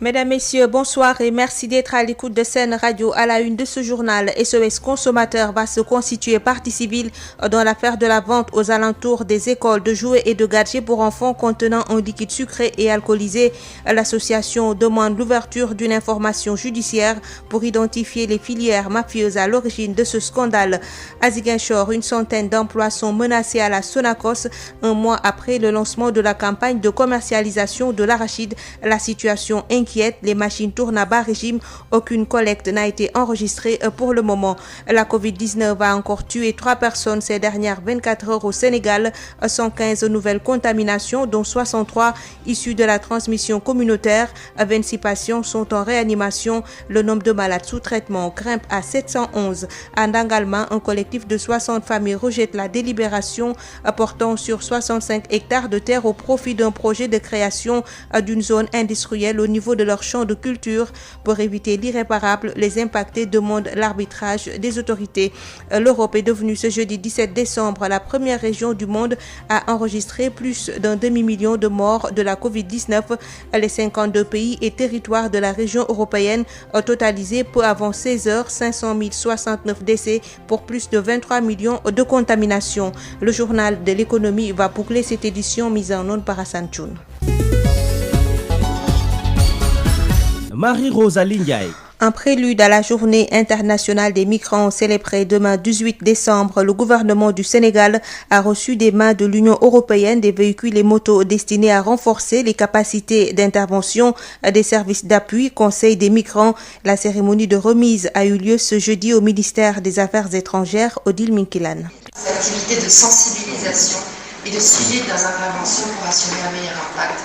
Mesdames, Messieurs, bonsoir et merci d'être à l'écoute de Sen Radio. À la une de ce journal, SOS Consommateur va se constituer partie civile dans l'affaire de la vente aux alentours des écoles de jouets et de gadgets pour enfants contenant un liquide sucré et alcoolisé. L'association demande l'ouverture d'une information judiciaire pour identifier les filières mafieuses à l'origine de ce scandale. À Ziguinchor, une centaine d'emplois sont menacés à la Sonacos un mois après le lancement de la campagne de commercialisation de l'arachide. La situation inquiète. Les machines tournent à bas régime. Aucune collecte n'a été enregistrée pour le moment. La Covid-19 a encore tué 3 personnes ces dernières 24 heures au Sénégal. 115 nouvelles contaminations, dont 63 issues de la transmission communautaire. 26 patients sont en réanimation. Le nombre de malades sous traitement grimpe à 711. À Ndangalma, un collectif de 60 familles rejette la délibération portant sur 65 hectares de terre au profit d'un projet de création d'une zone industrielle au niveau de leur champ de culture. Pour éviter l'irréparable, les impactés demandent l'arbitrage des autorités. L'Europe est devenue ce jeudi 17 décembre la première région du monde à enregistrer plus d'un demi-million de morts de la Covid-19. Les 52 pays et territoires de la région européenne ont totalisé peu avant 16 heures 500 069 décès pour plus de 23 millions de contaminations. Le journal de l'économie va boucler cette édition mise en onde par Hassan Choun. Marie-Rosalie Ndiaye. En prélude à la journée internationale des migrants célébrée demain 18 décembre, le gouvernement du Sénégal a reçu des mains de l'Union européenne des véhicules et motos destinés à renforcer les capacités d'intervention des services d'appui Conseil des migrants. La cérémonie de remise a eu lieu ce jeudi au ministère des Affaires étrangères, Odile Minkilan. Ces activités de sensibilisation et de suivi des interventions pour assurer un meilleur impact.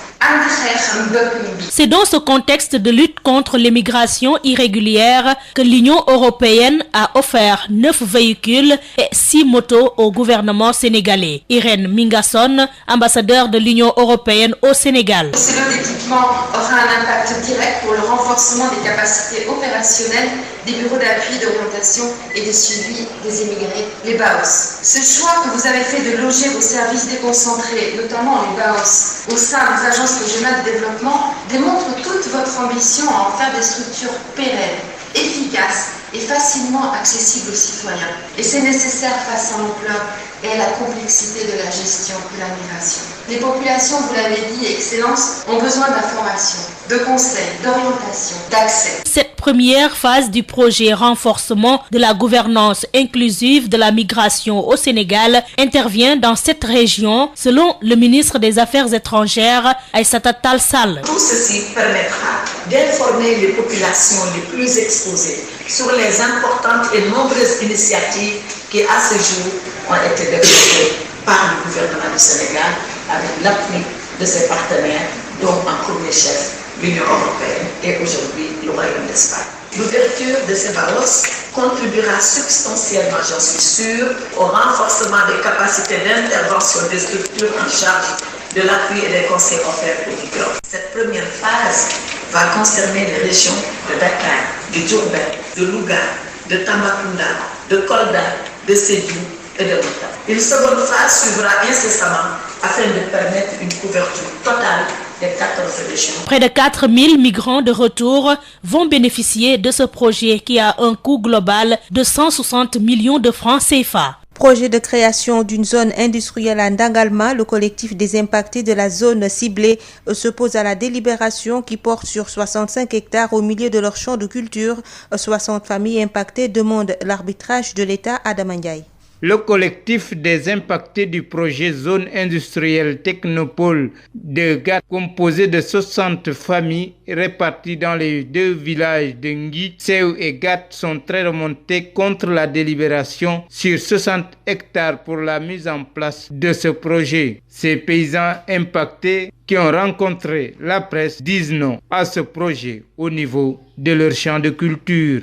C'est dans ce contexte de lutte contre l'immigration irrégulière que l'Union européenne a offert 9 véhicules et 6 motos au gouvernement sénégalais. Irène Mingasson, ambassadeur de l'Union européenne au Sénégal. Ce lot d'équipements aura un impact direct pour le renforcement des capacités opérationnelles des bureaux d'appui, d'orientation et de suivi des immigrés, les BAOS. Ce choix que vous avez fait de loger vos services déconcentrés, notamment les BAOS, au sein des agences régionales de développement, démontre toute votre ambition à en faire des structures pérennes, efficaces et facilement accessibles aux citoyens. Et c'est nécessaire face à l'ampleur et à la complexité de la gestion de la migration. Les populations, vous l'avez dit, Excellence, ont besoin d'informations, de conseils, d'orientation, d'accès. Cette première phase du projet renforcement de la gouvernance inclusive de la migration au Sénégal intervient dans cette région, selon le ministre des Affaires étrangères, Aïssata Tall Sall. Tout ceci permettra d'informer les populations les plus exposées sur les importantes et nombreuses initiatives qui, à ce jour, ont été développées par le gouvernement du Sénégal avec l'appui de ses partenaires, dont en premier chef l'Union européenne et aujourd'hui le Royaume d'Espagne. L'ouverture de ces BAOS contribuera substantiellement, j'en suis sûre, au renforcement des capacités d'intervention des structures en charge de l'appui et des conseils offerts aux migrants. Cette première phase va concerner les régions de Dakar, de Diourbel, de Louga, de Tambacounda, de Kolda, de Sédhiou et de Matam. Une seconde phase suivra incessamment afin de permettre une couverture totale des 14 régions. Près de 4000 migrants de retour vont bénéficier de ce projet qui a un coût global de 160 millions de francs CFA. Projet de création d'une zone industrielle à Ndangalma, le collectif des impactés de la zone ciblée s'oppose à la délibération qui porte sur 65 hectares au milieu de leur champ de culture. 60 familles impactées demandent l'arbitrage de l'État à Damandiaï. Le collectif des impactés du projet Zone industrielle Technopole de Gat, composé de 60 familles réparties dans les 2 villages de Ngui, Seu et Gat, sont très remontés contre la délibération sur 60 hectares pour la mise en place de ce projet. Ces paysans impactés qui ont rencontré la presse disent non à ce projet au niveau de leur champ de culture.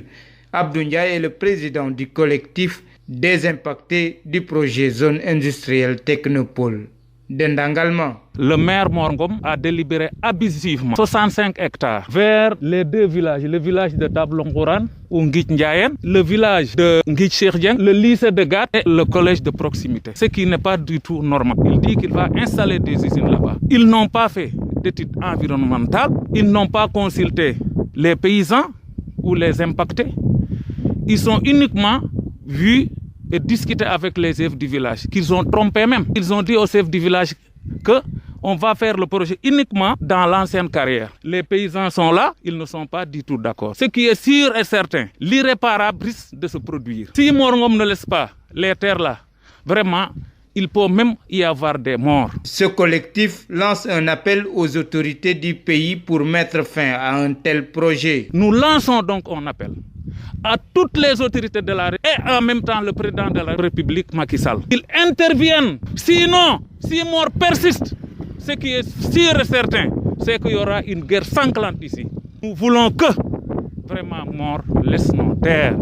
Abdou Ndiaye est le président du collectif des impactés du projet Zone industrielle Technopole d'Ndangalma. Le maire Morngom a délibéré abusivement 65 hectares vers les 2 villages, le village de Dablongoran ou Ngich Ndiayen, le village de Ngich Cherdieng, le lycée de Gat et le collège de proximité. Ce qui n'est pas du tout normal. Il dit qu'il va installer des usines là-bas. Ils n'ont pas fait. d'études environnementales. Ils n'ont pas consulté les paysans ou les impactés. Ils sont uniquement vus et discuté avec les chefs du village, qu'ils ont trompé même. Ils ont dit aux chefs du village qu'on va faire le projet uniquement dans l'ancienne carrière. Les paysans sont là, ils ne sont pas du tout d'accord. Ce qui est sûr et certain, l'irréparable risque de se produire. Si Morngom ne laisse pas les terres là, vraiment, il peut même y avoir des morts. Ce collectif lance un appel aux autorités du pays pour mettre fin à un tel projet. Nous lançons donc un appel à toutes les autorités de la République et en même temps le président de la République, Macky Sall. Ils interviennent. Sinon, si mort persiste, ce qui est sûr et certain, c'est qu'il y aura une guerre sanglante ici. Nous voulons que vraiment mort laisse nos terres.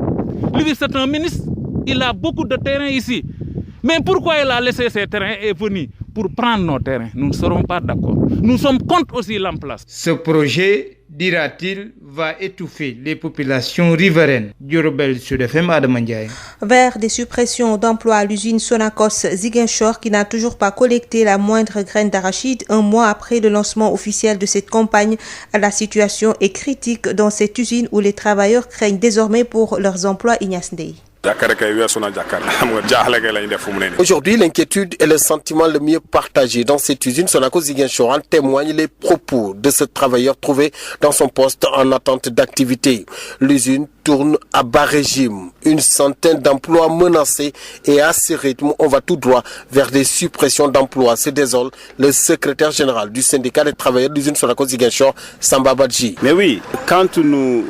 Lui, c'est un ministre, il a beaucoup de terrain ici. Mais pourquoi il a laissé ces terrains et venu pour prendre nos terrains? Nous ne serons pas d'accord. Nous sommes contre aussi l'emplacement. Ce projet, dira-t-il, va étouffer les populations riveraines. Diourbel Sud FM, Adama Ndiaye. Vers des suppressions d'emplois à l'usine Sonacos Ziguinchor qui n'a toujours pas collecté la moindre graine d'arachide un mois après le lancement officiel de cette campagne. La situation est critique dans cette usine où les travailleurs craignent désormais pour leurs emplois. Ignace Ndeye. Aujourd'hui, l'inquiétude est le sentiment le mieux partagé dans cette usine Sonacos Ziguinchor. En témoignent les propos de ce travailleur trouvé dans son poste en attente d'activité. L'usine tourne à bas régime. Une centaine d'emplois menacés et à ce rythme, on va tout droit vers des suppressions d'emplois. Se désole le secrétaire général du syndicat des travailleurs de l'usine Sonacos Ziguinchor, Samba Badji. Mais oui, quand nous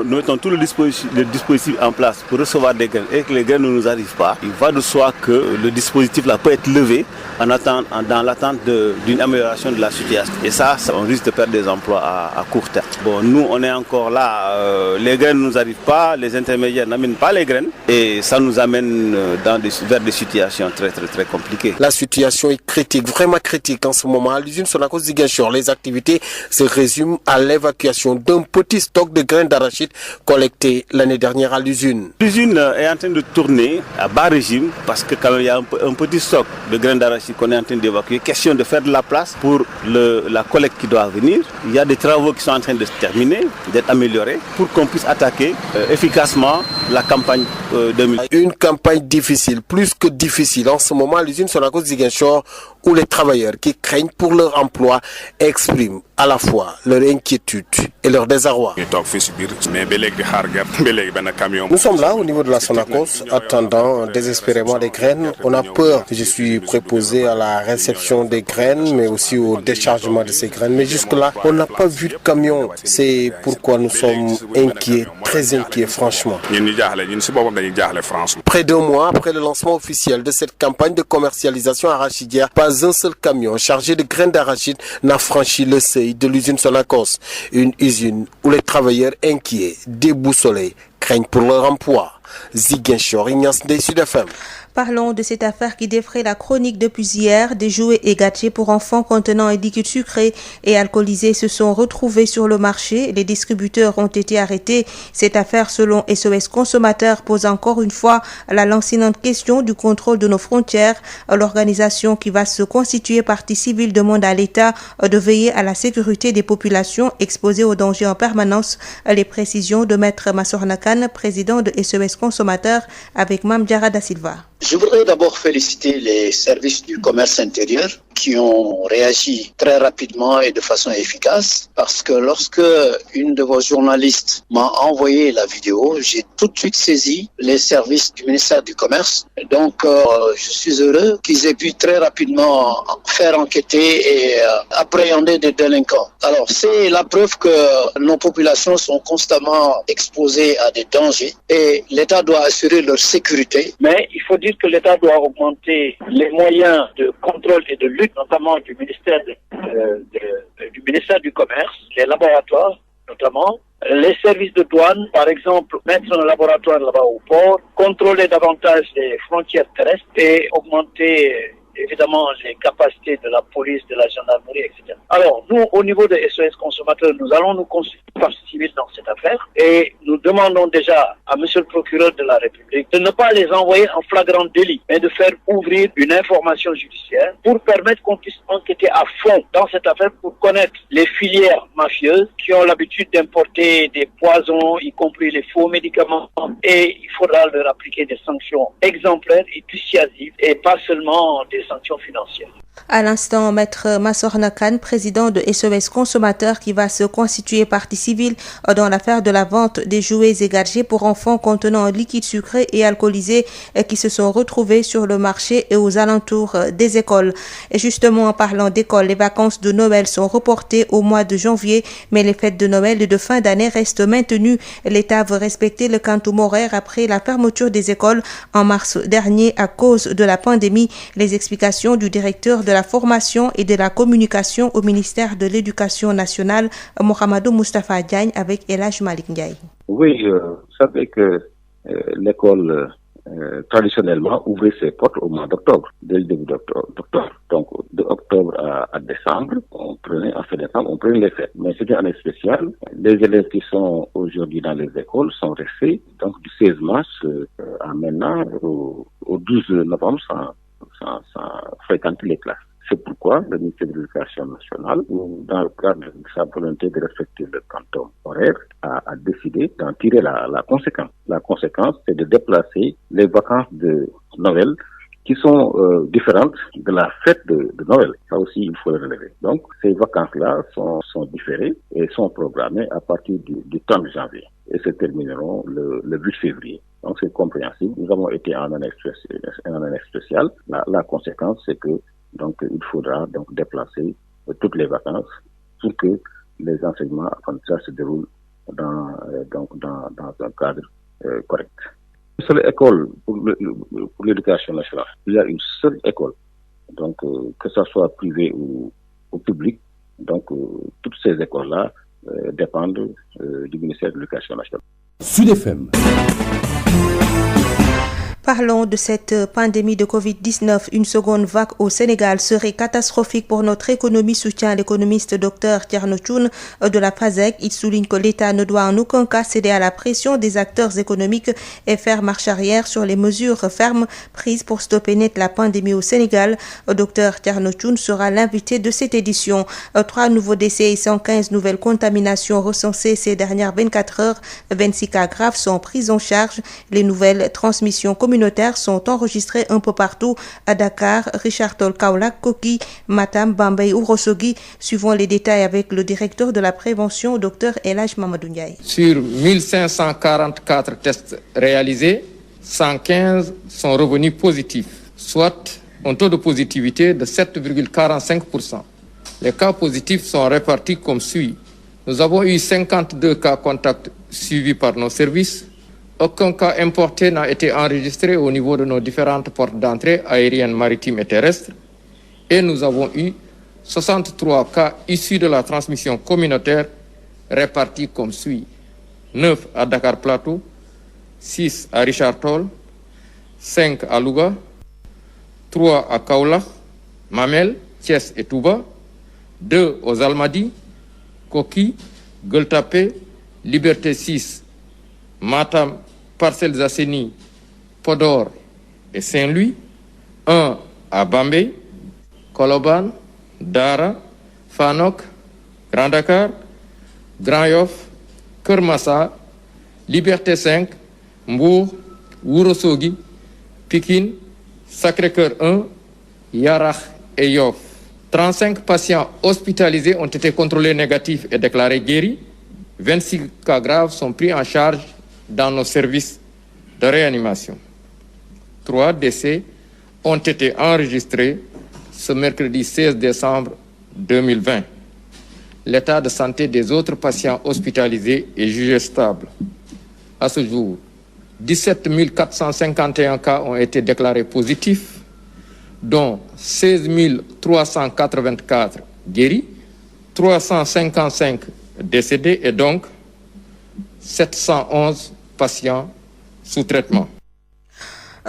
mettons tout le dispositif en place pour recevoir des graines et que les graines ne nous arrivent pas, il va de soi que le dispositif là peut être levé dans l'attente d'une amélioration de la situation. Et ça, on risque de perdre des emplois à court terme. Bon, nous, on est encore là, les graines ne nous arrivent pas, les intermédiaires n'amènent pas les graines et ça nous amène vers des situations très très très compliquées. La situation est critique, vraiment critique en ce moment. À l'usine Sonacos Ziguinchor, les activités se résument à l'évacuation d'un petit stock de graines d'arachide collectées l'année dernière à l'usine. L'usine est en train de tourner à bas régime parce que quand même il y a un petit stock de graines d'arachide qu'on est en train d'évacuer. Question de faire de la place pour la collecte qui doit venir. Il y a des travaux qui sont en train de se terminer, d'être améliorés pour qu'on puisse attaquer efficacement la campagne 2000. Une campagne difficile, plus que difficile en ce moment à l'usine Sonacos Ziguinchor où les travailleurs qui craignent pour leur emploi expriment à la fois leur inquiétude et leur désarroi. Nous sommes là au niveau de la Sonacos attendant désespérément des graines. On a peur. Je suis préposé à la réception des graines mais aussi au déchargement de ces graines. Mais jusque-là, on n'a pas vu de camion. C'est pourquoi nous sommes inquiets, très inquiets franchement. Près d'un mois après le lancement officiel de cette campagne de commercialisation arachidière, pas un seul camion chargé de graines d'arachide n'a franchi le seuil de l'usine Sonacos. Une usine où les travailleurs inquiets, déboussolés, craignent pour leur emploi. Ziguinchor, Ignace Ndeye, Sud FM. Parlons de cette affaire qui défraie la chronique depuis hier. Des jouets et gadgets pour enfants contenant un liquide sucré et alcoolisé se sont retrouvés sur le marché. Les distributeurs ont été arrêtés. Cette affaire, selon SOS Consommateurs, pose encore une fois la lancinante question du contrôle de nos frontières. L'organisation qui va se constituer partie civile demande à l'État de veiller à la sécurité des populations exposées aux dangers en permanence. Les précisions de Maître Massorna Kane, président de SOS Consommateurs, avec Mame Diarra Da Silva. Je voudrais d'abord féliciter les services du commerce intérieur qui ont réagi très rapidement et de façon efficace parce que lorsque une de vos journalistes m'a envoyé la vidéo, j'ai tout de suite saisi les services du ministère du Commerce. Donc, je suis heureux qu'ils aient pu très rapidement faire enquêter et appréhender des délinquants. Alors, c'est la preuve que nos populations sont constamment exposées à des dangers et l'État doit assurer leur sécurité. Mais il faut dire que l'État doit augmenter les moyens de contrôle et de lutte, notamment du ministère du Commerce, les laboratoires notamment, les services de douane, par exemple, mettre un laboratoire là-bas au port, contrôler davantage les frontières terrestres et augmenter évidemment les capacités de la police, de la gendarmerie, etc. Alors, nous, au niveau de SOS Consommateurs, nous allons nous constituer partie civile dans cette affaire et nous demandons déjà à monsieur le procureur de la République de ne pas les envoyer en flagrant délit, mais de faire ouvrir une information judiciaire pour permettre qu'on puisse enquêter à fond dans cette affaire pour connaître les filières mafieuses qui ont l'habitude d'importer des poisons, y compris les faux médicaments, et il faudra leur appliquer des sanctions exemplaires et dissuasives et pas seulement des sanctions financières. À l'instant, Maître Massorna Kane, président de SOS Consommateurs, qui va se constituer partie civile dans l'affaire de la vente des jouets et gadgets pour enfants contenant un liquide sucré et alcoolisé qui se sont retrouvés sur le marché et aux alentours des écoles. Et justement, en parlant d'école, les vacances de Noël sont reportées au mois de janvier, mais les fêtes de Noël et de fin d'année restent maintenues. L'État veut respecter le quantum horaire après la fermeture des écoles en mars dernier à cause de la pandémie. Les explications du directeur de la formation et de la communication au ministère de l'Éducation nationale, Mohamedou Moustapha Diagne, avec El Hadj Malick Ndiaye. Oui, vous savez que l'école traditionnellement ouvrait ses portes au mois d'octobre, dès le début d'octobre. Donc de octobre à décembre, on prenait les fêtes. Mais c'était une année spéciale. Les élèves qui sont aujourd'hui dans les écoles sont restés donc du 16 mars à maintenant au 12 novembre sans fréquenter les classes. C'est pourquoi le ministère de l'Éducation nationale, dans le cadre de sa volonté de respecter le quantum horaire, a décidé d'en tirer la conséquence. La conséquence, c'est de déplacer les vacances de Noël qui sont différentes de la fête de Noël. Ça aussi, il faut le relever. Donc, ces vacances-là sont différées et sont programmées à partir du 30 janvier et se termineront le 8 février. Donc, c'est compréhensible. Nous avons été en année spéciale. La conséquence, c'est que donc, il faudra donc déplacer toutes les vacances pour que les enseignements apprentissages se déroulent dans un cadre correct. Une seule école pour l'éducation nationale. Il y a une seule école, donc que ce soit privé ou public. Donc, toutes ces écoles-là dépendent du ministère de l'Éducation nationale. Sud FM. Parlons de cette pandémie de Covid-19. Une seconde vague au Sénégal serait catastrophique pour notre économie, soutient l'économiste Dr Thierno Thioune de la FASEG. Il souligne que l'État ne doit en aucun cas céder à la pression des acteurs économiques et faire marche arrière sur les mesures fermes prises pour stopper net la pandémie au Sénégal. Dr Thierno Thioune sera l'invité de cette édition. 3 nouveaux décès et 115 nouvelles contaminations recensées ces dernières 24 heures. 26 cas graves sont pris en charge. Les nouvelles transmissions communautaires sont enregistrés un peu partout à Dakar, Richard Toll, Kaolack, Koki, Matam, Bambey ou Ourossogui. Suivons les détails avec le directeur de la prévention, Dr El Hadj Mamadou Ndiaye. Sur 1544 tests réalisés, 115 sont revenus positifs, soit un taux de positivité de 7,45%. Les cas positifs sont répartis comme suit. Nous avons eu 52 cas contacts suivis par nos services. Aucun cas importé n'a été enregistré au niveau de nos différentes portes d'entrée aériennes, maritimes et terrestres. Et nous avons eu 63 cas issus de la transmission communautaire répartis comme suit. 9 à Dakar Plateau, 6 à Richard Toll, 5 à Louga, 3 à Kaolack, Mamel, Thiès et Touba, 2 aux Almadies, Koki, Gueule Tapée, Liberté 6, Matam, Parcelles Assainies, Podor et Saint-Louis, 1 à Bambey, Colobane, Dara, Fanok, Grand Dakar, Grand Yoff, Keur Massar, Liberté 5, Mbour, Ourossogui, Pikine, Sacré-Cœur 1, Yarakh et Yoff. 35 patients hospitalisés ont été contrôlés négatifs et déclarés guéris. 26 cas graves sont pris en charge dans nos services de réanimation. 3 décès ont été enregistrés ce mercredi 16 décembre 2020. L'état de santé des autres patients hospitalisés est jugé stable. À ce jour, 17 451 cas ont été déclarés positifs, dont 16 384 guéris, 355 décédés et donc 711 patients sous traitement.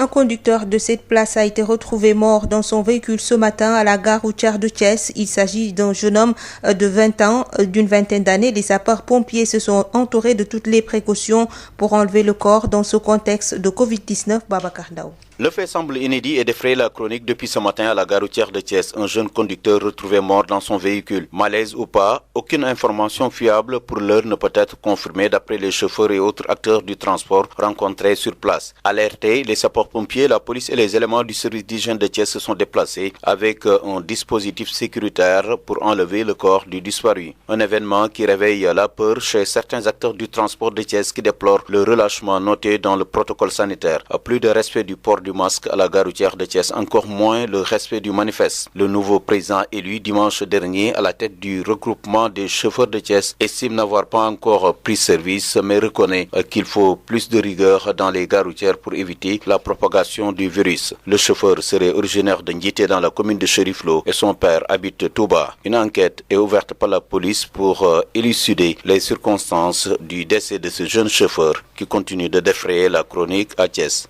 Un conducteur de cette place a été retrouvé mort dans son véhicule ce matin à la gare routière de Thiès. Il s'agit d'un jeune homme de 20 ans, d'une vingtaine d'années. Les sapeurs-pompiers se sont entourés de toutes les précautions pour enlever le corps dans ce contexte de Covid-19. Babacar Ndao. Le fait semble inédit et défraye la chronique depuis ce matin à la gare routière de Thiès. Un jeune conducteur retrouvé mort dans son véhicule. Malaise ou pas, aucune information fiable pour l'heure ne peut être confirmée d'après les chauffeurs et autres acteurs du transport rencontrés sur place. Alertés, les sapeurs-pompiers, la police et les éléments du service d'hygiène de Thiès se sont déplacés avec un dispositif sécuritaire pour enlever le corps du disparu. Un événement qui réveille la peur chez certains acteurs du transport de Thiès qui déplorent le relâchement noté dans le protocole sanitaire. Plus de respect du port du masque à la gare routière de Thiès, encore moins le respect du manifeste. Le nouveau président élu dimanche dernier à la tête du regroupement des chauffeurs de Thiès estime n'avoir pas encore pris service mais reconnaît qu'il faut plus de rigueur dans les gares routières pour éviter la propagation du virus. Le chauffeur serait originaire de Ndjité dans la commune de Cherif Lo et son père habite Touba. Une enquête est ouverte par la police pour élucider les circonstances du décès de ce jeune chauffeur qui continue de défrayer la chronique à Thiès.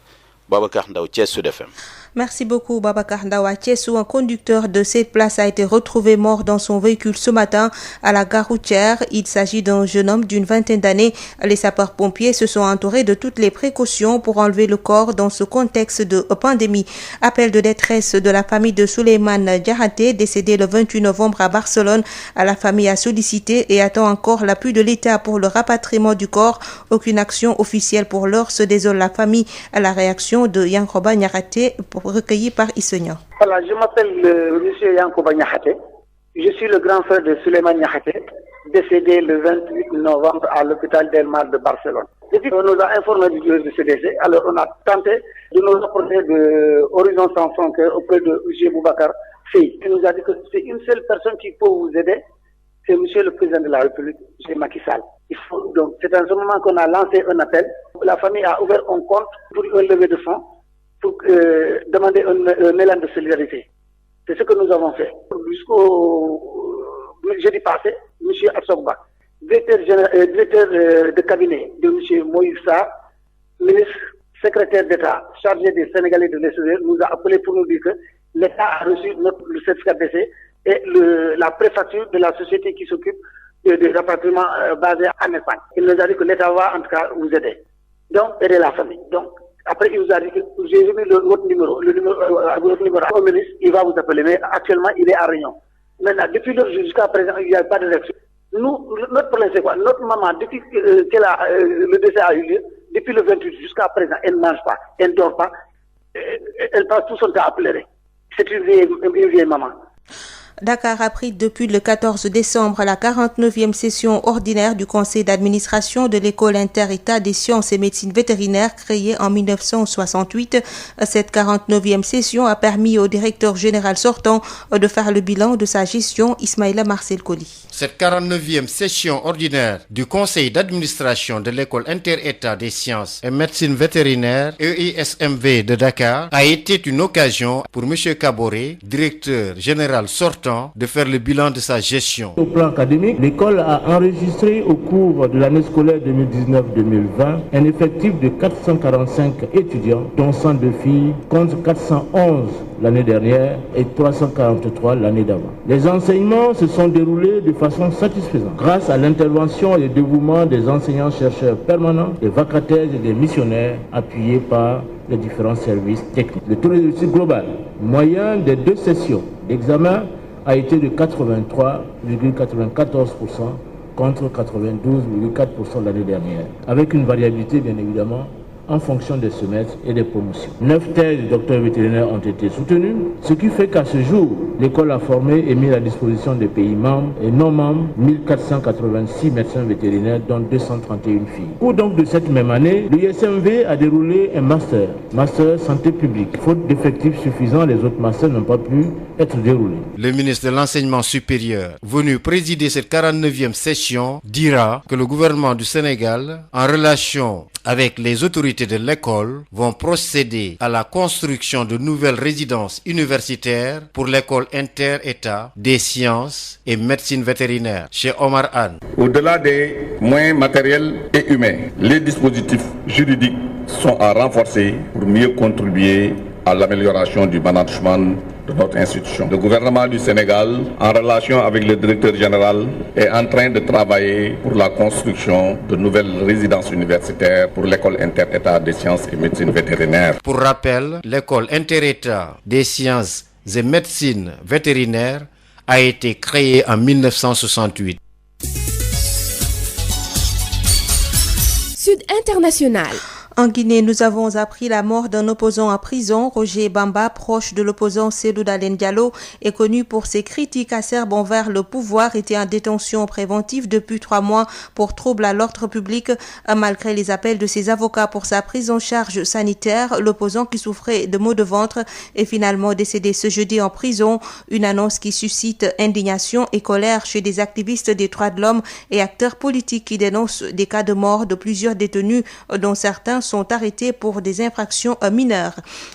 Babacar Ndao, Thiès Sud FM. Merci beaucoup Babacar Ndao. À Thiès, où un conducteur de cette place a été retrouvé mort dans son véhicule ce matin à la gare routière. Il s'agit d'un jeune homme d'une vingtaine d'années. Les sapeurs-pompiers se sont entourés de toutes les précautions pour enlever le corps dans ce contexte de pandémie. Appel de détresse de la famille de Souleymane Diakhaté, décédé le 28 novembre à Barcelone. La famille a sollicité et attend encore l'appui de l'État pour le rapatriement du corps. Aucune action officielle pour l'heure, se désole la famille à la réaction de Yankoba Diakhaté, recueilli par Issegna. Voilà, je m'appelle monsieur Yankoba Diakhaté. Je suis le grand frère de Souleymane Diakhaté, décédé le 28 novembre à l'hôpital Del Mar de Barcelone. Depuis qu'on nous a informé de ce décès, alors on a tenté de nous apporter de Horizon Sans Frontières auprès de M. Boubacar Seye. Il nous a dit que c'est une seule personne qui peut vous aider, c'est monsieur le président de la République, M. Macky Sall. Donc, c'est à ce moment qu'on a lancé un appel. La famille a ouvert un compte pour un levée de fonds, pour demander un élan de solidarité. C'est ce que nous avons fait. Jusqu'au jeudi passé, M. Atsogba, directeur de cabinet de M. Moïse Sarr, ministre, secrétaire d'État chargé des Sénégalais de l'extérieur, nous a appelé pour nous dire que l'État a reçu le certificat de décès et la préfecture de la société qui s'occupe des rapatriements basés en Espagne. Il nous a dit que l'État va en tout cas vous aider. Donc, aider la famille. Donc, après, il nous a dit que j'ai remis votre numéro au ministre, il va vous appeler. Mais actuellement, il est à Réunion. Maintenant, depuis jusqu'à présent, il n'y a pas de réaction. Nous, notre problème, c'est quoi? Notre maman, depuis que le décès a eu lieu, depuis le 28 jusqu'à présent, elle ne mange pas, elle ne dort pas, elle passe tout son temps à pleurer. C'est une vieille maman. Dakar a pris depuis le 14 décembre la 49e session ordinaire du conseil d'administration de l'école inter-État des sciences et médecine vétérinaire créée en 1968. Cette 49e session a permis au directeur général sortant de faire le bilan de sa gestion, Ismaïla Marcel Koli. Cette 49e session ordinaire du conseil d'administration de l'école inter-État des sciences et médecine vétérinaire EISMV de Dakar a été une occasion pour M. Kaboré, directeur général sortant, de faire le bilan de sa gestion. Au plan académique, l'école a enregistré au cours de l'année scolaire 2019-2020 un effectif de 445 étudiants, dont 102 filles, contre 411 l'année dernière et 343 l'année d'avant. Les enseignements se sont déroulés de façon satisfaisante grâce à l'intervention et le dévouement des enseignants-chercheurs permanents, des vacataires et des missionnaires appuyés par les différents services techniques. Le taux de réussite global moyen des deux sessions d'examen a été de 83,94% contre 92,4% l'année dernière, avec une variabilité bien évidemment en fonction des semestres et des promotions. 9 thèses de docteurs vétérinaires ont été soutenues, ce qui fait qu'à ce jour, l'école a formé et mis à disposition des pays membres et non membres 1486 médecins vétérinaires, dont 231 filles. Au cours donc de cette même année, l'ISMV a déroulé un master santé publique. Faute d'effectifs suffisants, les autres masters n'ont pas pu être déroulés. Le ministre de l'Enseignement supérieur, venu présider cette 49e session, dira que le gouvernement du Sénégal, en relation avec les autorités de l'école, vont procéder à la construction de nouvelles résidences universitaires pour l'école inter-État des sciences et médecine vétérinaire chez Omar Anne. Au-delà des moyens matériels et humains, les dispositifs juridiques sont à renforcer pour mieux contribuer à l'amélioration du management de notre institution. Le gouvernement du Sénégal, en relation avec le directeur général, est en train de travailler pour la construction de nouvelles résidences universitaires pour l'école inter-État des sciences et médecine vétérinaire. Pour rappel, l'école inter-État des sciences et médecine vétérinaire a été créée en 1968. Sud International. En Guinée, nous avons appris la mort d'un opposant en prison. Roger Bamba, proche de l'opposant Cellou Dalein Diallo, est connu pour ses critiques acerbes envers le pouvoir, était en détention préventive depuis 3 mois pour trouble à l'ordre public. Malgré les appels de ses avocats pour sa prise en charge sanitaire, l'opposant qui souffrait de maux de ventre est finalement décédé ce jeudi en prison. Une annonce qui suscite indignation et colère chez des activistes des droits de l'homme et acteurs politiques qui dénoncent des cas de mort de plusieurs détenus, dont certains sont arrêtés pour des infractions mineures.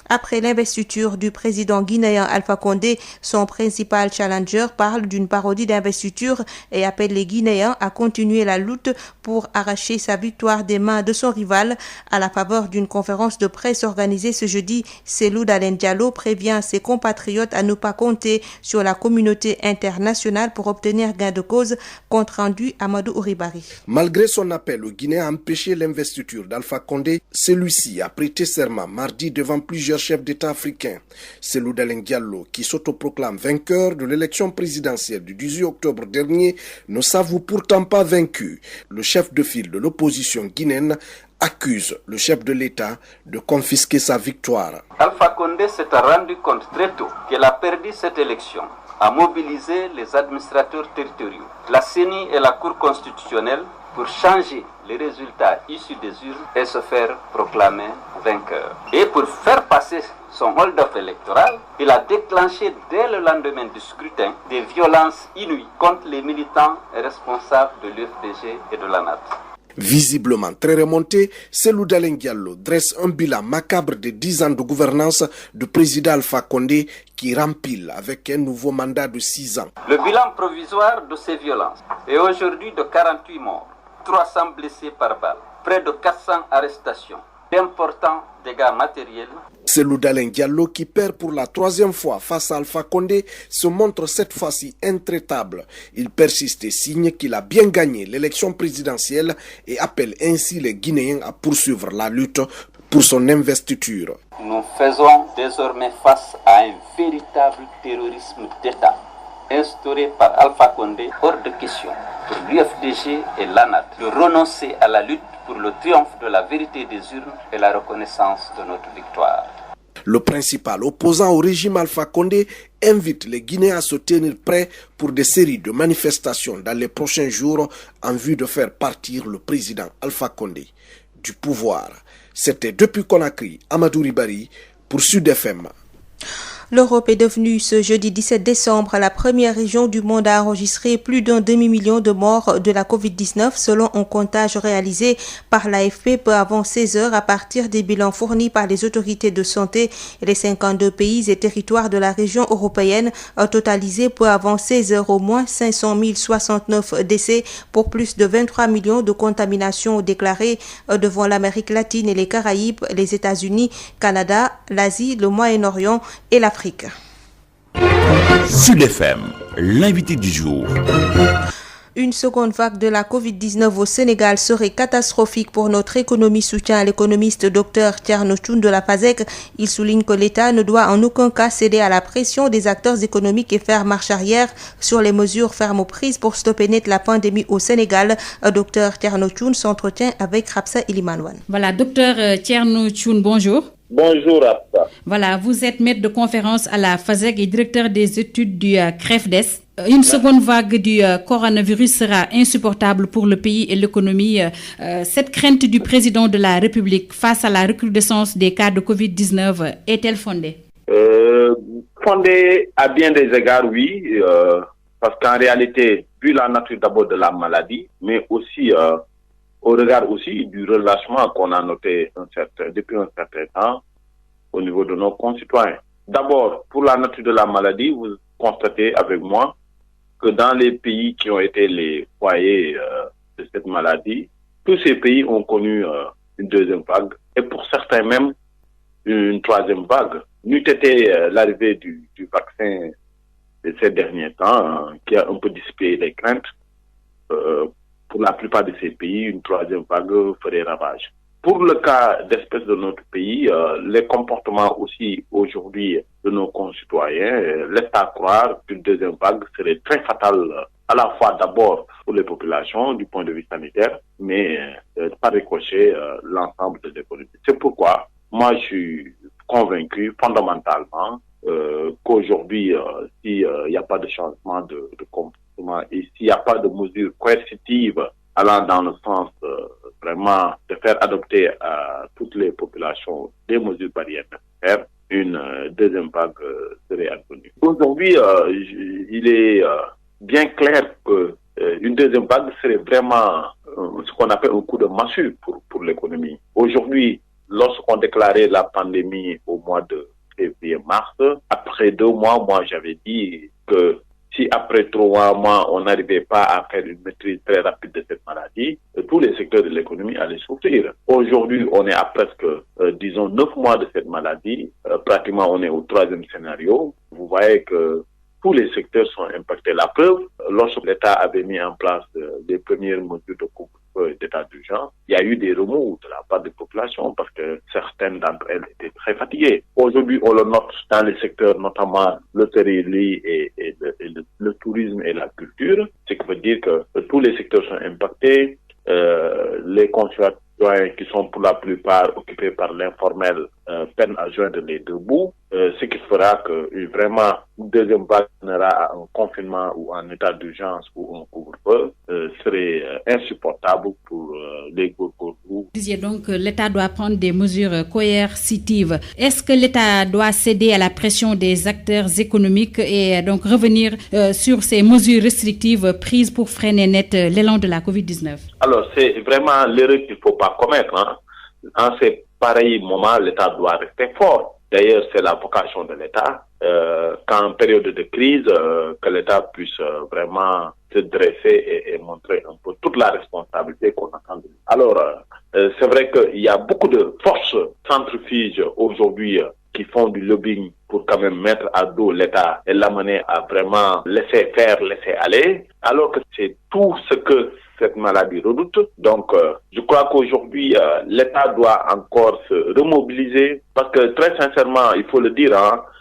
Après l'investiture du président guinéen Alpha Condé, son principal challenger parle d'une parodie d'investiture et appelle les Guinéens à continuer la lutte pour arracher sa victoire des mains de son rival. À la faveur d'une conférence de presse organisée ce jeudi, Cellou Dalein Diallo prévient ses compatriotes à ne pas compter sur la communauté internationale pour obtenir gain de cause. Compte rendu Amadou Ouribari. Malgré son appel aux Guinéens à empêcher l'investiture d'Alpha Condé, celui-ci a prêté serment mardi devant plusieurs chefs d'État africains. Cellou Dalein Diallo, qui s'autoproclame vainqueur de l'élection présidentielle du 18 octobre dernier, ne s'avoue pourtant pas vaincu. Le chef de file de l'opposition guinéenne accuse le chef de l'État de confisquer sa victoire. Alpha Condé s'est rendu compte très tôt qu'elle a perdu cette élection, a mobilisé les administrateurs territoriaux, la CENI et la Cour constitutionnelle pour changer les résultats issus des urnes et se faire proclamer vainqueur. Et pour faire passer son hold-up électoral, il a déclenché dès le lendemain du scrutin des violences inouïes contre les militants et responsables de l'UFDG et de l'ANAT. Visiblement très remonté, Cellou Dalein Diallo dresse un bilan macabre de 10 ans de gouvernance du président Alpha Condé qui rempile avec un nouveau mandat de 6 ans. Le bilan provisoire de ces violences est aujourd'hui de 48 morts, 300 blessés par balle, près de 400 arrestations, d'importants dégâts matériels. Cellou Dalein Diallo, qui perd pour la 3e fois face à Alpha Condé, se montre cette fois-ci intraitable. Il persiste et signe qu'il a bien gagné l'élection présidentielle et appelle ainsi les Guinéens à poursuivre la lutte pour son investiture. Nous faisons désormais face à un véritable terrorisme d'État instauré par Alpha Condé. Hors de question pour l'UFDG et l'ANAT de renoncer à la lutte pour le triomphe de la vérité des urnes et la reconnaissance de notre victoire. Le principal opposant au régime Alpha Condé invite les Guinéens à se tenir prêts pour des séries de manifestations dans les prochains jours en vue de faire partir le président Alpha Condé du pouvoir. C'était depuis Conakry, Amadou Ribari pour Sud FM. L'Europe est devenue ce jeudi 17 décembre la première région du monde à enregistrer plus d'un demi-million de morts de la Covid-19 selon un comptage réalisé par l'AFP peu avant 16 heures à partir des bilans fournis par les autorités de santé. Les 52 pays et territoires de la région européenne ont totalisé peu avant 16 heures au moins 500 069 décès pour plus de 23 millions de contaminations déclarées devant l'Amérique latine et les Caraïbes, les États-Unis, Canada, l'Asie, le Moyen-Orient et l'Afrique. Sud FM, l'invité du jour. Une seconde vague de la Covid-19 au Sénégal serait catastrophique pour notre économie, soutient l'économiste Dr Thierno Thioune de la FASEG. Il souligne que l'État ne doit en aucun cas céder à la pression des acteurs économiques et faire marche arrière sur les mesures fermes prises pour stopper net la pandémie au Sénégal. Dr Thierno Thioune s'entretient avec Rapsa Ilimanouane. Voilà, Dr Thierno Thioune, bonjour. Bonjour Rapsa. Voilà, vous êtes maître de conférence à la FASEG et directeur des études du CREFDES. Une seconde vague du coronavirus sera insupportable pour le pays et l'économie. Cette crainte du président de la République face à la recrudescence des cas de Covid-19 est-elle fondée? Fondée à bien des égards, oui, parce qu'en réalité, vu la nature d'abord de la maladie, mais aussi au regard aussi du relâchement qu'on a noté depuis un certain temps au niveau de nos concitoyens. D'abord, pour la nature de la maladie, vous constatez avec moi que dans les pays qui ont été les foyers de cette maladie, tous ces pays ont connu une deuxième vague et pour certains même une troisième vague. N'eût été l'arrivée du vaccin de ces derniers temps, qui a un peu dissipé les craintes, pour la plupart de ces pays, une troisième vague ferait ravage. Pour le cas d'espèces de notre pays, les comportements aussi aujourd'hui de nos concitoyens laissent à croire qu'une deuxième vague serait très fatale, à la fois d'abord pour les populations du point de vue sanitaire, mais par ricochet l'ensemble de l'économie. C'est pourquoi moi je suis convaincu fondamentalement qu'aujourd'hui, s'il n'y a pas de changement de comportement et s'il n'y a pas de mesures coercitives allant dans le sens vraiment de faire adopter à toutes les populations des mesures barrières nécessaires, une deuxième vague serait advenue. Aujourd'hui, il est bien clair que une deuxième vague serait vraiment ce qu'on appelle un coup de massue pour l'économie. Aujourd'hui, lorsqu'on déclarait la pandémie au mois de février-mars, après 2 mois, moi j'avais dit que si après 3 mois, on n'arrivait pas à faire une maîtrise très rapide de cette maladie, tous les secteurs de l'économie allaient souffrir. Aujourd'hui, on est à presque, disons, 9 mois de cette maladie. Pratiquement, on est au 3e scénario. Vous voyez que tous les secteurs sont impactés. La preuve, lorsque l'État avait mis en place les premières mesures de couvre-feu d'état d'urgence, il y a eu des remous de la part des populations parce que certaines d'entre elles étaient très fatiguées. Aujourd'hui, on le note dans les secteurs, notamment l'hôtellerie et le tourisme et la culture, ce qui veut dire que tous les secteurs sont impactés. Les concitoyens qui sont pour la plupart occupés par l'informel peinent à joindre les deux bouts, ce qui fera que vraiment une deuxième vague à un confinement ou un état d'urgence ou un couvre-feu serait insupportable pour les groupes. Vous disiez donc que l'État doit prendre des mesures coercitives. Est-ce que l'État doit céder à la pression des acteurs économiques et donc revenir sur ces mesures restrictives prises pour freiner net l'élan de la COVID-19? Alors, c'est vraiment l'erreur qu'il ne faut pas commettre. En ces pareils moments, l'État doit rester fort. D'ailleurs, c'est la vocation de l'État, qu'en période de crise, que l'État puisse vraiment se dresser et montrer un peu toute la responsabilité qu'on attend de lui. Alors, c'est vrai qu'il y a beaucoup de forces centrifuges aujourd'hui qui font du lobbying pour quand même mettre à dos l'État et l'amener à vraiment laisser faire, laisser aller, alors que c'est tout ce que cette maladie redoute. Donc, je crois qu'aujourd'hui, l'État doit encore se remobiliser parce que très sincèrement, il faut le dire,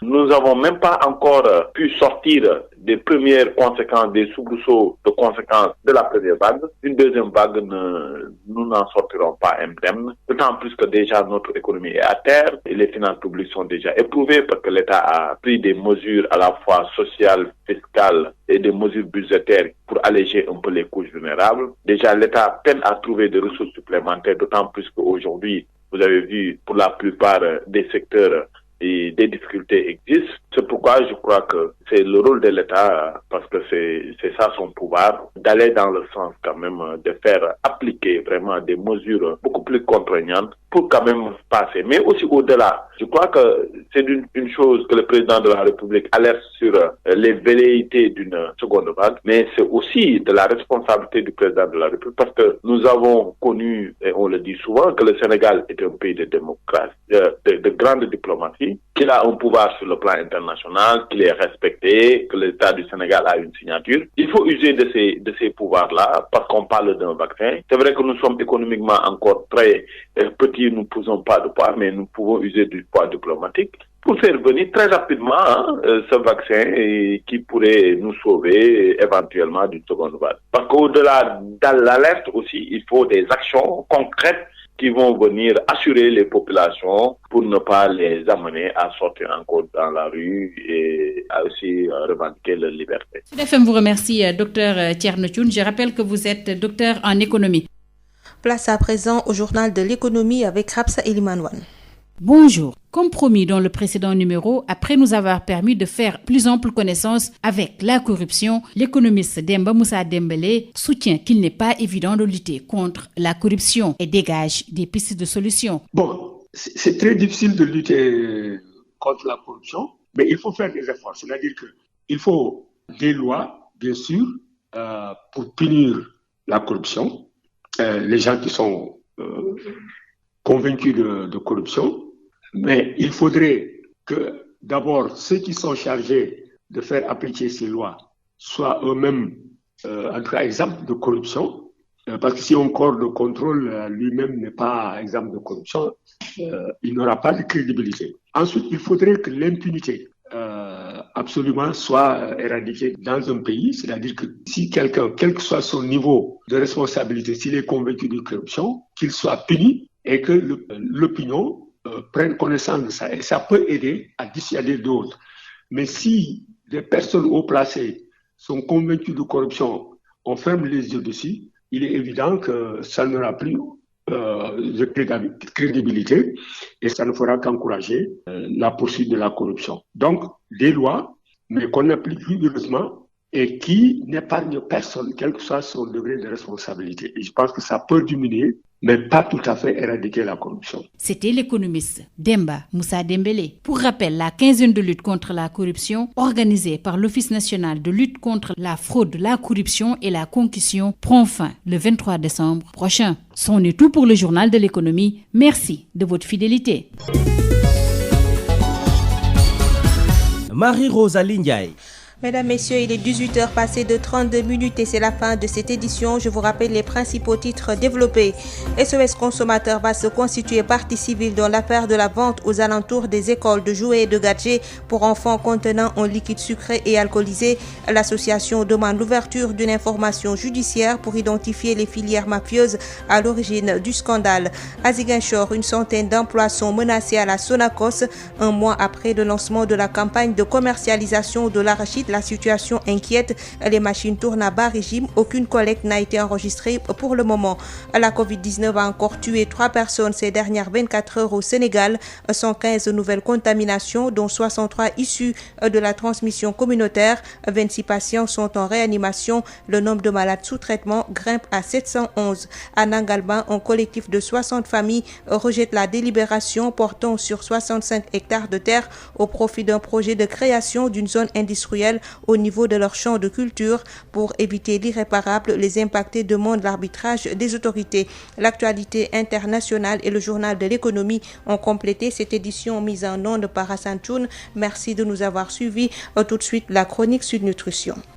nous n'avons même pas encore pu sortir des premières conséquences, des soubresauts de conséquences de la première vague. Une deuxième vague, nous n'en sortirons pas indemnes, d'autant plus que déjà notre économie est à terre et les finances publiques sont déjà éprouvées parce que l'État a pris des mesures à la fois sociales, fiscales et des mesures budgétaires pour alléger un peu les couches vulnérables. Déjà, l'État peine à trouver des ressources supplémentaires, d'autant plus qu'aujourd'hui, vous avez vu, pour la plupart des secteurs, et des difficultés existent. C'est pourquoi je crois que c'est le rôle de l'État, parce que c'est ça son pouvoir, d'aller dans le sens quand même de faire appliquer vraiment des mesures beaucoup plus contraignantes pour quand même passer. Mais aussi au-delà, je crois que c'est une chose que le président de la République alerte sur les velléités d'une seconde vague, mais c'est aussi de la responsabilité du président de la République parce que nous avons connu, et on le dit souvent, que le Sénégal est un pays de démocratie, de grande diplomatie, qu'il a un pouvoir sur le plan international, qu'il est respecté, que l'État du Sénégal a une signature. Il faut user de ces pouvoirs-là parce qu'on parle d'un vaccin. C'est vrai que nous sommes économiquement encore très petits, nous ne posons pas de poids, mais nous pouvons user du poids diplomatique pour faire venir très rapidement ce vaccin qui pourrait nous sauver éventuellement d'une seconde vague. Parce qu'au-delà de l'alerte aussi, il faut des actions concrètes qui vont venir assurer les populations pour ne pas les amener à sortir encore dans la rue et à aussi revendiquer leur liberté. Sud FM vous remercie, Dr Thierno Thioune. Je rappelle que vous êtes docteur en économie. Place à présent au journal de l'économie avec Rapsa Elimanouane. Bonjour. Comme promis dans le précédent numéro, après nous avoir permis de faire plus ample connaissance avec la corruption, l'économiste Demba Moussa Dembélé soutient qu'il n'est pas évident de lutter contre la corruption et dégage des pistes de solutions. Bon, c'est très difficile de lutter contre la corruption, mais il faut faire des efforts. C'est-à-dire qu'il faut des lois, bien sûr, pour punir la corruption. Les gens qui sont convaincus de corruption. Mais il faudrait que d'abord ceux qui sont chargés de faire appliquer ces lois soient eux-mêmes en tout cas exempts de corruption. Parce que si un corps de contrôle lui-même n'est pas exempt de corruption, il n'aura pas de crédibilité. Ensuite, il faudrait que l'impunité absolument soit éradiquée dans un pays, c'est-à-dire que si quelqu'un, quel que soit son niveau de responsabilité, s'il est convaincu de corruption, qu'il soit puni et que l'opinion prenne connaissance de ça. Et ça peut aider à dissuader d'autres. Mais si des personnes haut placées sont convaincues de corruption, on ferme les yeux dessus, il est évident que ça n'aura plus de crédibilité et ça ne fera qu'encourager la poursuite de la corruption. Donc, des lois, mais qu'on applique rigoureusement et qui n'épargnent personne, quel que soit son degré de responsabilité. Et je pense que ça peut diminuer, mais pas tout à fait éradiquer la corruption. C'était l'économiste Demba Moussa Dembélé. Pour rappel, la quinzaine de lutte contre la corruption, organisée par l'Office national de lutte contre la fraude, la corruption et la concussion, prend fin le 23 décembre prochain. C'en est tout pour le journal de l'économie. Merci de votre fidélité. Marie-Rosalie Ndiaye. Mesdames, Messieurs, il est 18h passé de 32 minutes et c'est la fin de cette édition. Je vous rappelle les principaux titres développés. SOS Consommateur va se constituer partie civile dans l'affaire de la vente aux alentours des écoles de jouets et de gadgets pour enfants contenant un liquide sucré et alcoolisé. L'association demande l'ouverture d'une information judiciaire pour identifier les filières mafieuses à l'origine du scandale. À Ziguinchor, une centaine d'emplois sont menacés à la Sonacos. Un mois après le lancement de la campagne de commercialisation de l'arachide, la situation inquiète. Les machines tournent à bas régime. Aucune collecte n'a été enregistrée pour le moment. La Covid-19 a encore tué 3 personnes ces dernières 24 heures au Sénégal. 115 nouvelles contaminations, dont 63 issues de la transmission communautaire. 26 patients sont en réanimation. Le nombre de malades sous traitement grimpe à 711. À Nangalban, un collectif de 60 familles rejette la délibération portant sur 65 hectares de terre au profit d'un projet de création d'une zone industrielle au niveau de leur champ de culture. Pour éviter l'irréparable, les impactés demandent l'arbitrage des autorités. L'actualité internationale et le journal de l'économie ont complété cette édition mise en onde par Hassan Choun. Merci de nous avoir suivis. Tout de suite, la chronique Sud Nutrition.